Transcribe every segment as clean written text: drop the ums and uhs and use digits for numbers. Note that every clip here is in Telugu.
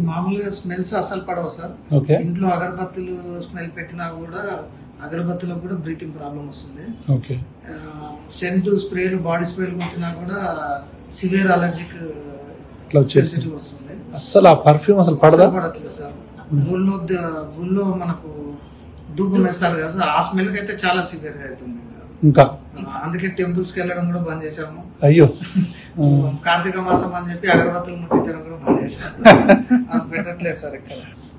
మామూలుగా స్మెల్స్ అసలు పడవు సార్. ఓకే. ఇంట్లో అగరబత్తులు స్మెల్ పెట్టినా కూడా అగరబత్తులకు కూడా బ్రీతింగ్ ప్రాబ్లం వస్తుంది. ఓకే. సెంట్ స్ప్రేలు బాడీ స్ప్రేలు కొట్టినా కూడా సివియర్ అలర్జిక్ సెన్సిటివ్ వస్తుంది. అసలు ఆ పర్ఫ్యూమ్ అసలు పడట్లేదు సార్. గుళ్ళో మనకు ధూపం వేస్తారు కదా సార్, ఆ స్మెల్ కి అయితే చాలా సివియర్ గా అవుతుంది. ఇంకా అందుకే టెంపుల్స్ కి వెళ్ళడం కూడా బంద్ చేసాము. అయ్యో. కార్తీక మాసం అని చెప్పి అగరబత్తులు ముట్టించడం కూడా బంద్ చేశాము. పెట్టట్లేదు సార్ ఇక్కడ.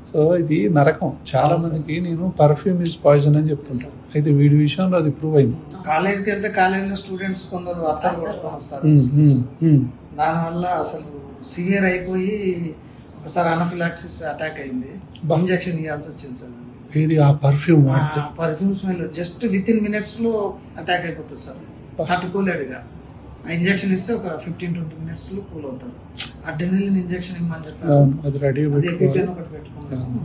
సో ఇది నరకం. చాలా మందికి నేను పర్ఫ్యూమ్ ఇస్ పాయిజన్ అని చెప్తుంటాను. అయితే వీడి విషయంలో అది ప్రూవ్ అయింది. కాలేజ్కి వెళ్తే కాలేజీలో స్టూడెంట్స్ కొందరు అత్తలు కొట్టుకొని వస్తారు. దానివల్ల అసలు సివియర్ అయిపోయి ఒకసారి అనాఫిలాక్సిస్ అటాక్ అయింది. ఇంజెక్షన్ ఇవ్వాల్సి వచ్చింది సార్. ఇది ఆ perfume perfume smell just with in minutes లో అటాక్ అయిపోతుంది సార్. తట్టుకోలేడుగా. ఆ ఇంజెక్షన్ ఇస్తే ఒక 15-20 మినిట్స్ లో కూల్ అవుతారు. అడ్రెనలిన్ ఇంజెక్షన్ ఇవ్వమని చెప్పారు. అది రెడీ.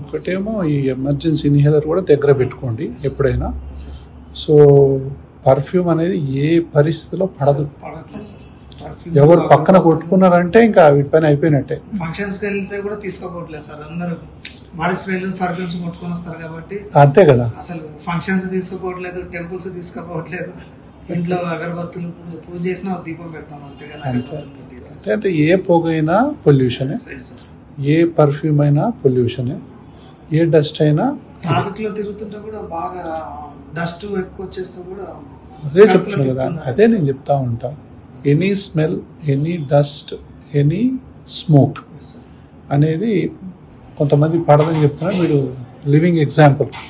ఒకటేమో ఈ ఎమర్జెన్సీ ఇన్హేలర్ కూడా దగ్గర పెట్టుకోండి ఎప్పుడైనా. సో పర్ఫ్యూమ్ అనేది ఏ పరిస్థితిలో పడదు. ఎవరు పక్కన కొట్టుకున్నారంటే ఇంకా వీటిపైన అయిపోయినట్టే. ఫంక్షన్స్ కి వెళ్తే కూడా తీసుకోపోవట్లేదు సార్. అందరూ బాడీ స్ప్రేలు పర్ఫ్యూమ్స్ కొట్టుకొని వస్తారు కాబట్టి. అంతే కదా. అసలు ఫంక్షన్స్ తీసుకోపోవట్లేదు, టెంపుల్స్ తీసుకోపోవట్లేదు. ఇంట్లో అగరబత్తులు పూజ చేసినా దీపం పెడతాం అంతేగాని అంటే ఏ పొగైనా పొల్యూషనే, ఏ పర్ఫ్యూమ్ అయినా పొల్యూషనే, ఏ డస్ట్ అయినా. ట్రాఫిక్ లో తిరుగుతుంటే కూడా బాగా డస్ట్ ఎక్కువ వచ్చేస్తే కూడా అదే చెప్తున్నా కదా. అదే నేను చెప్తా ఉంటా. Any smell, any dust, any smoke అనేది కొంతమంది పడదని చెప్తున్నా. వీడు లివింగ్ ఎగ్జాంపుల్.